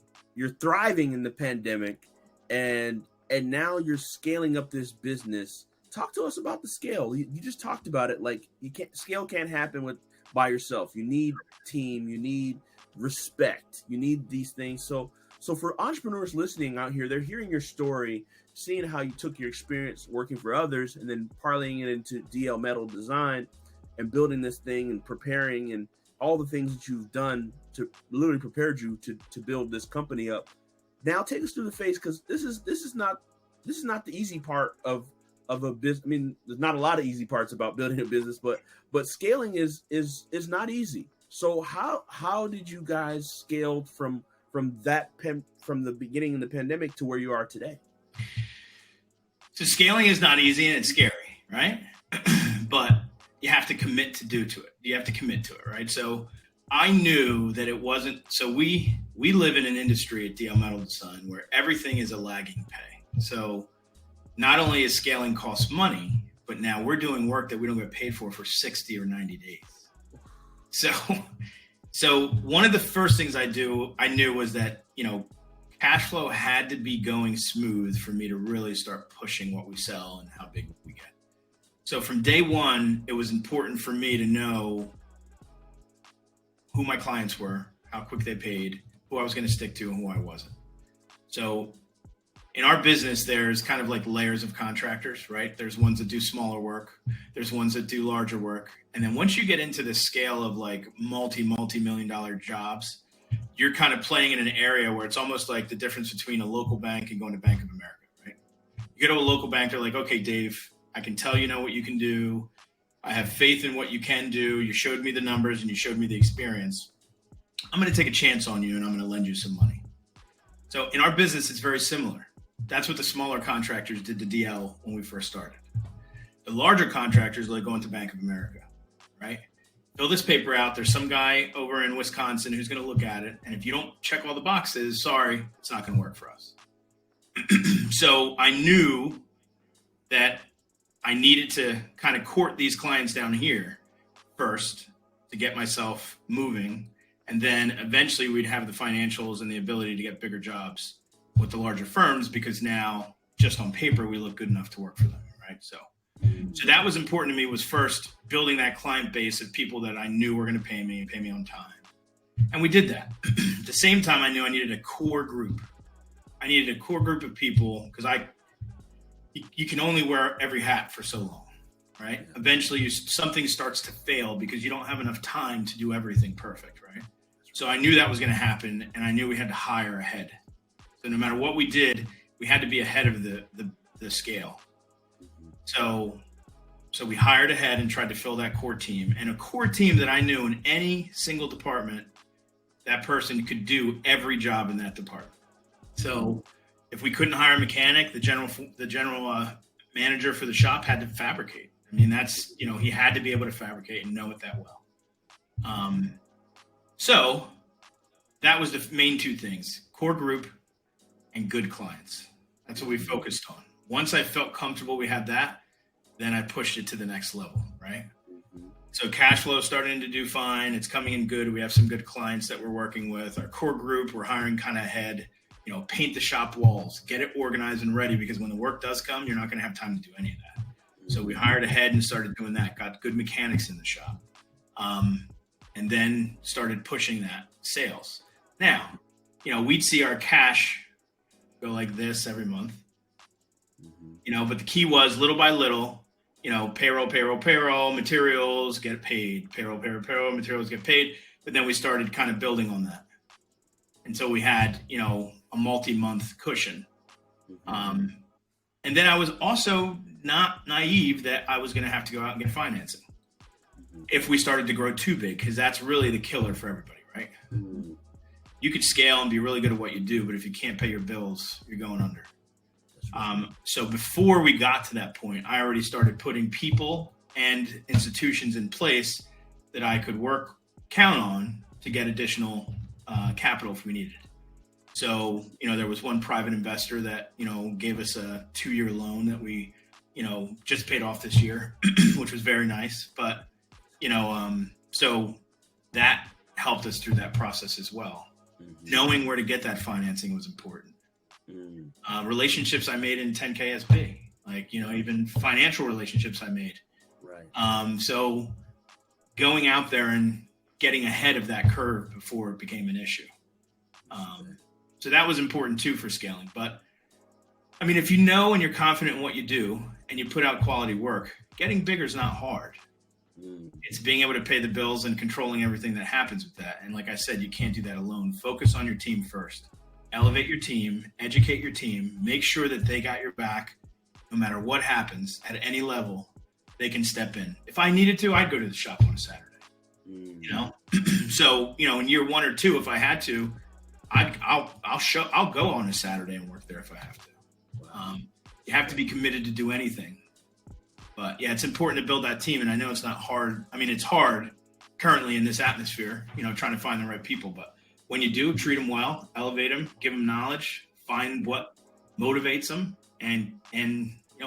thriving in the pandemic and now you're scaling up this business. Talk to us about the scale. You just talked about it. Like scale can't happen by yourself. You need team, you need respect, you need these things. So for entrepreneurs listening out here, they're hearing your story, seeing how you took your experience working for others and then parlaying it into DL Metal Design and building this thing and preparing and all the things that you've done to literally prepared you to build this company up. Now take us through the phase, because this is not the easy part of of a business. I mean, there's not a lot of easy parts about building a business, but scaling is not easy. So how did you guys scale from the beginning of the pandemic to where you are today? So scaling is not easy and it's scary, right? But you have to commit to it. You have to commit to it, right? So I knew that it wasn't. So we live in an industry at DL Metal Design where everything is a lagging pay. So not only is scaling cost money, but now we're doing work that we don't get paid for 60 or 90 days. So one of the first things I knew was that, cash flow had to be going smooth for me to really start pushing what we sell and how big we get. So from day one, it was important for me to know who my clients were, how quick they paid, who I was going to stick to and who I wasn't. So in our business, there's kind of like layers of contractors, right? There's ones that do smaller work. There's ones that do larger work. And then once you get into the scale of like multi-million dollar jobs, you're kind of playing in an area where it's almost like the difference between a local bank and going to Bank of America, right? You go to a local bank, they're like, okay, Dave, I can tell you know what you can do. I have faith in what you can do. You showed me the numbers and you showed me the experience. I'm going to take a chance on you and I'm going to lend you some money. So in our business, it's very similar. That's what the smaller contractors did to DL when we first started. The larger contractors like going to Bank of America, right? Fill this paper out. There's some guy over in Wisconsin who's going to look at it. And if you don't check all the boxes, sorry, it's not going to work for us. So I knew that I needed to kind of court these clients down here first to get myself moving. And then eventually we'd have the financials and the ability to get bigger jobs with the larger firms, because now just on paper, we look good enough to work for them, right? So that was important to me, was first building that client base of people that I knew were going to pay me on time. And we did that. At the same time, I knew I needed a core group. I needed a core group of people because you can only wear every hat for so long, right? Eventually something starts to fail because you don't have enough time to do everything perfect, right? So I knew that was going to happen, and I knew we had to hire ahead. So no matter what we did, we had to be ahead of the scale. So we hired ahead and tried to fill that core team, and a core team that I knew in any single department, that person could do every job in that department. So if we couldn't hire a mechanic, the general manager for the shop had to fabricate. I mean, that's, he had to be able to fabricate and know it that well. So that was the main two things: core group and good clients. That's what we focused on. Once I felt comfortable we had that, then I pushed it to the next level, right? So cash flow is starting to do fine. It's coming in good. We have some good clients that we're working with. Our core group, we're hiring kind of ahead, paint the shop walls, get it organized and ready, because when the work does come, you're not going to have time to do any of that. So we hired ahead and started doing that, got good mechanics in the shop, and then started pushing that sales. Now, we'd see our cash go like this every month, but the key was little by little, payroll, materials get paid, payroll, materials get paid. But then we started kind of building on that until we had, a multi-month cushion. And then I was also not naive that I was going to have to go out and get financing if we started to grow too big, because that's really the killer for everybody, right? You could scale and be really good at what you do, but if you can't pay your bills, you're going under. So before we got to that point, I already started putting people and institutions in place that I could count on to get additional capital if we needed it. So, there was one private investor that, gave us a 2-year loan that we, just paid off this year, which was very nice. But, so that helped us through that process as well. Knowing where to get that financing was important. Relationships I made in 10KSP, even financial relationships I made. Right. So going out there and getting ahead of that curve before it became an issue. So that was important too for scaling. But I mean, if you know and you're confident in what you do and you put out quality work, getting bigger is not hard. It's being able to pay the bills and controlling everything that happens with that. And like I said, you can't do that alone. Focus on your team first. Elevate your team, educate your team, make sure that they got your back, no matter what happens at any level, they can step in. If I needed to, I'd go to the shop on a Saturday. You know, so in year 1 or 2, if I had to, I'll go on a Saturday and work there if I have to. You have to be committed to do anything. But yeah, it's important to build that team. And I know it's not hard. I mean, it's hard currently in this atmosphere, trying to find the right people. But when you do, treat them well, elevate them, give them knowledge, find what motivates them, and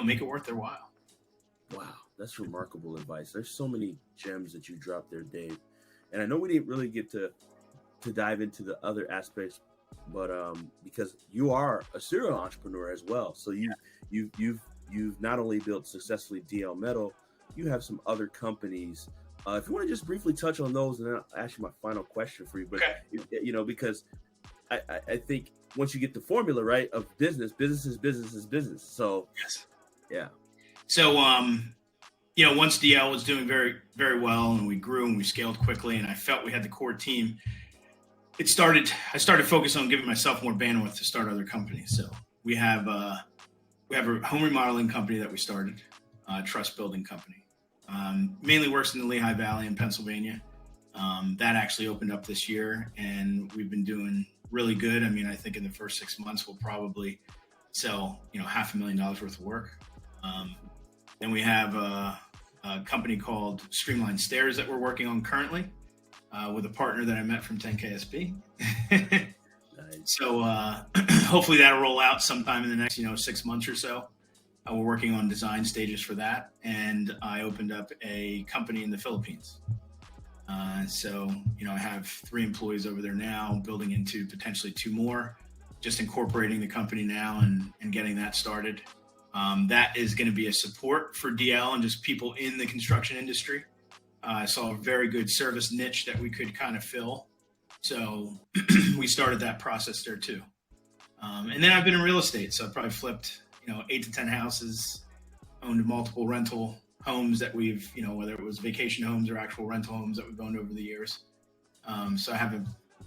make it worth their while. Wow, that's remarkable advice. There's so many gems that you dropped there, Dave. And I know we didn't really get to dive into the other aspects, but because you are a serial entrepreneur as well, so you've not only built successfully DL Metal, you have some other companies. If you want to just briefly touch on those, and then I'll ask you my final question for you. But okay. Because I think once you get the formula right of business is business. So yes, yeah. So once DL was doing very, very well, and we grew and we scaled quickly, and I felt we had the core team, I started focusing on giving myself more bandwidth to start other companies. So we have a home remodeling company that we started, a trust building company. Mainly works in the Lehigh Valley in Pennsylvania. That actually opened up this year, and we've been doing really good. I mean, I think in the first 6 months we'll probably sell $500,000 worth of work. Then we have a company called Streamline Stairs that we're working on currently with a partner that I met from 10KSB. Nice. So hopefully that'll roll out sometime in the next 6 months or so. We're working on design stages for that, and I opened up a company in the Philippines. So I have 3 employees over there now, building into potentially 2 more, just incorporating the company now and getting that started. That is going to be a support for DL and just people in the construction industry. I saw a very good service niche that we could kind of fill. So we started that process there too. And then I've been in real estate. So I've probably flipped, 8 to 10 houses, owned multiple rental homes that we've, whether it was vacation homes or actual rental homes that we've owned over the years. So I have a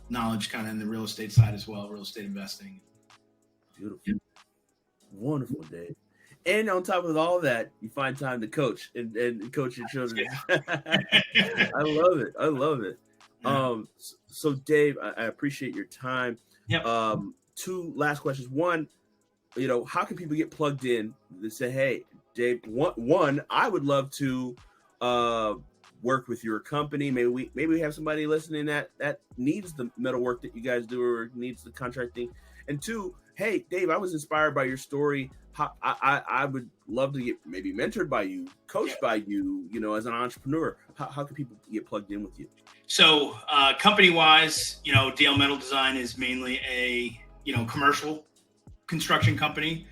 knowledge kind of in the real estate side as well, real estate investing. Beautiful. Wonderful, Dave. And on top of all that, you find time to coach and coach your children. I love it. Yeah. So Dave, I appreciate your time. Yep. 2 last questions. One, how can people get plugged in? They say, hey, Dave, one, I would love to work with your company. Maybe we have somebody listening that needs the metal work that you guys do or needs the contracting. And 2, hey, Dave, I was inspired by your story. I would love to get maybe mentored by you, coached by you, as an entrepreneur. How can people get plugged in with you? So company-wise, DL Metal Design is mainly a, commercial construction company.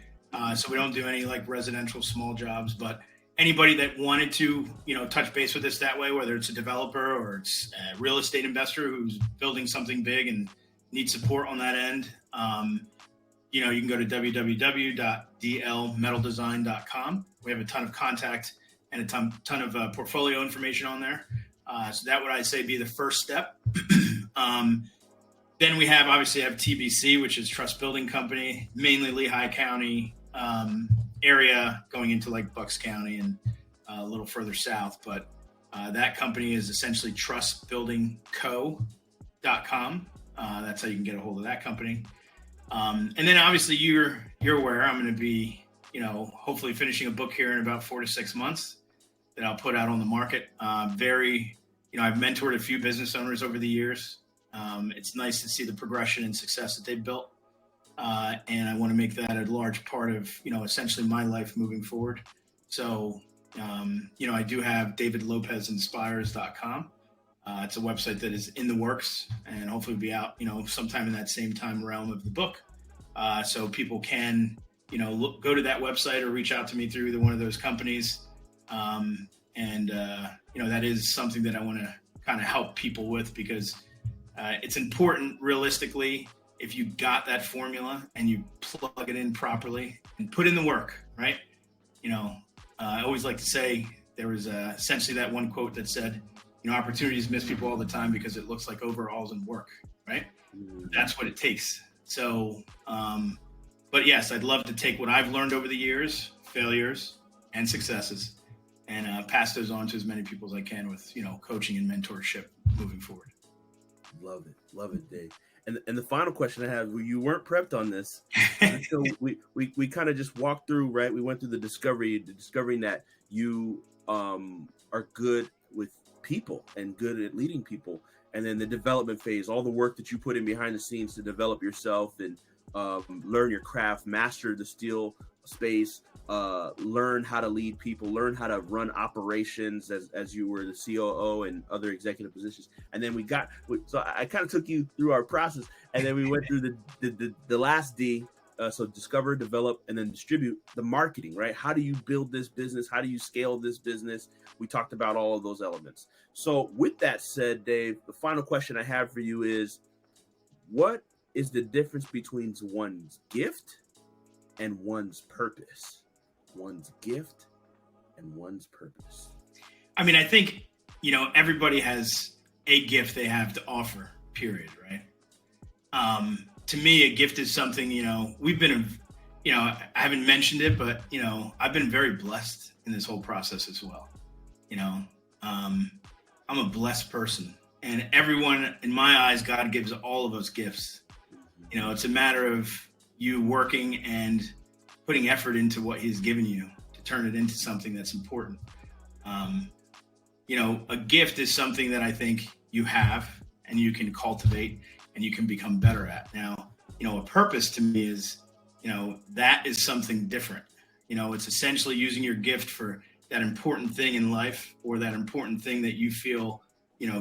So we don't do any like residential small jobs, but anybody that wanted to, touch base with us that way, whether it's a developer or it's a real estate investor who's building something big and needs support on that end, you can go to www.dlmetaldesign.com. We have a ton of contact and a ton of portfolio information on there. So that would, I'd say, be the first step. Then we obviously have TBC, which is Trust Building Company, mainly Lehigh County area, going into like Bucks County and a little further south. But that company is essentially trustbuildingco.com. That's how you can get a hold of that company. And then obviously you're aware I'm going to be, hopefully finishing a book here in about 4 to 6 months that I'll put out on the market. I've mentored a few business owners over the years. It's nice to see the progression and success that they've built. And I want to make that a large part of, essentially my life moving forward. So, I do have davidlopezinspires.com. It's a website that is in the works and hopefully will be out, sometime in that same time realm of the book. So people can, go to that website or reach out to me through either one of those companies. That is something that I want to kind of help people with because it's important realistically if you got that formula and you plug it in properly and put in the work, right? I always like to say there was essentially that one quote that said, opportunities miss people all the time because it looks like overalls and work, right? That's what it takes. So, but yes, I'd love to take what I've learned over the years, failures and successes, and pass those on to as many people as I can with, coaching and mentorship moving forward. Love it, Dave. And the final question I have, you weren't prepped on this, so we kind of just walked through, right? We went through the discovering that you are good with people and good at leading people, and then the development phase, all the work that you put in behind the scenes to develop yourself and learn your craft, master the steel space, learn how to lead people, learn how to run operations as you were the COO and other executive positions. And then so I kind of took you through our process, and then we went through the last D. So discover, develop, and then distribute, the marketing, right? How do you build this business? How do you scale this business? We talked about all of those elements. So with that said, Dave, the final question I have for you is, what is the difference between one's gift and one's purpose? One's gift and one's purpose. I mean, I think, everybody has a gift they have to offer, period, right? To me, a gift is something, we've been, I haven't mentioned it, but, I've been very blessed in this whole process as well. I'm a blessed person, and everyone, in my eyes, God gives all of us gifts. It's a matter of you working and putting effort into what he's given you to turn it into something that's important. A gift is something that I think you have and you can cultivate and you can become better at. Now, a purpose to me is, that is something different. It's essentially using your gift for that important thing in life, or that important thing that you feel,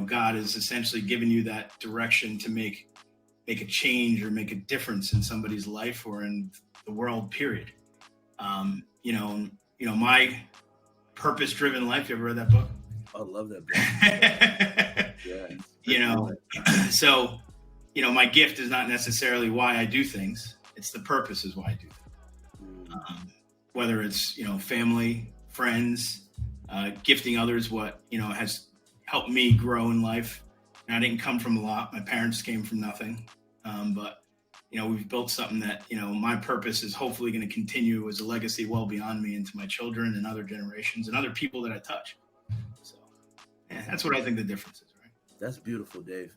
God has essentially given you that direction to make a change or make a difference in somebody's life or in the world, period. My purpose-driven life. You ever read that book? I love that book. Yeah. So, my gift is not necessarily why I do things. It's the purpose is why I do things. Whether it's, family, friends, gifting others what, has helped me grow in life. And I didn't come from a lot. My parents came from nothing. But we've built something that, my purpose is hopefully going to continue as a legacy well beyond me into my children and other generations and other people that I touch. So that's what I think the difference is, right? That's beautiful, Dave.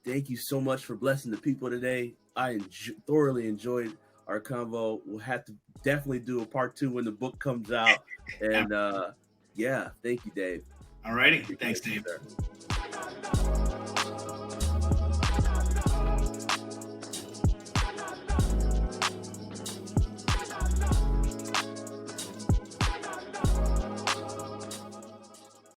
Thank you so much for blessing the people today. I thoroughly enjoyed our convo. We'll have to definitely do a part 2 when the book comes out. And thank you, Dave. All righty. Thanks, Dave.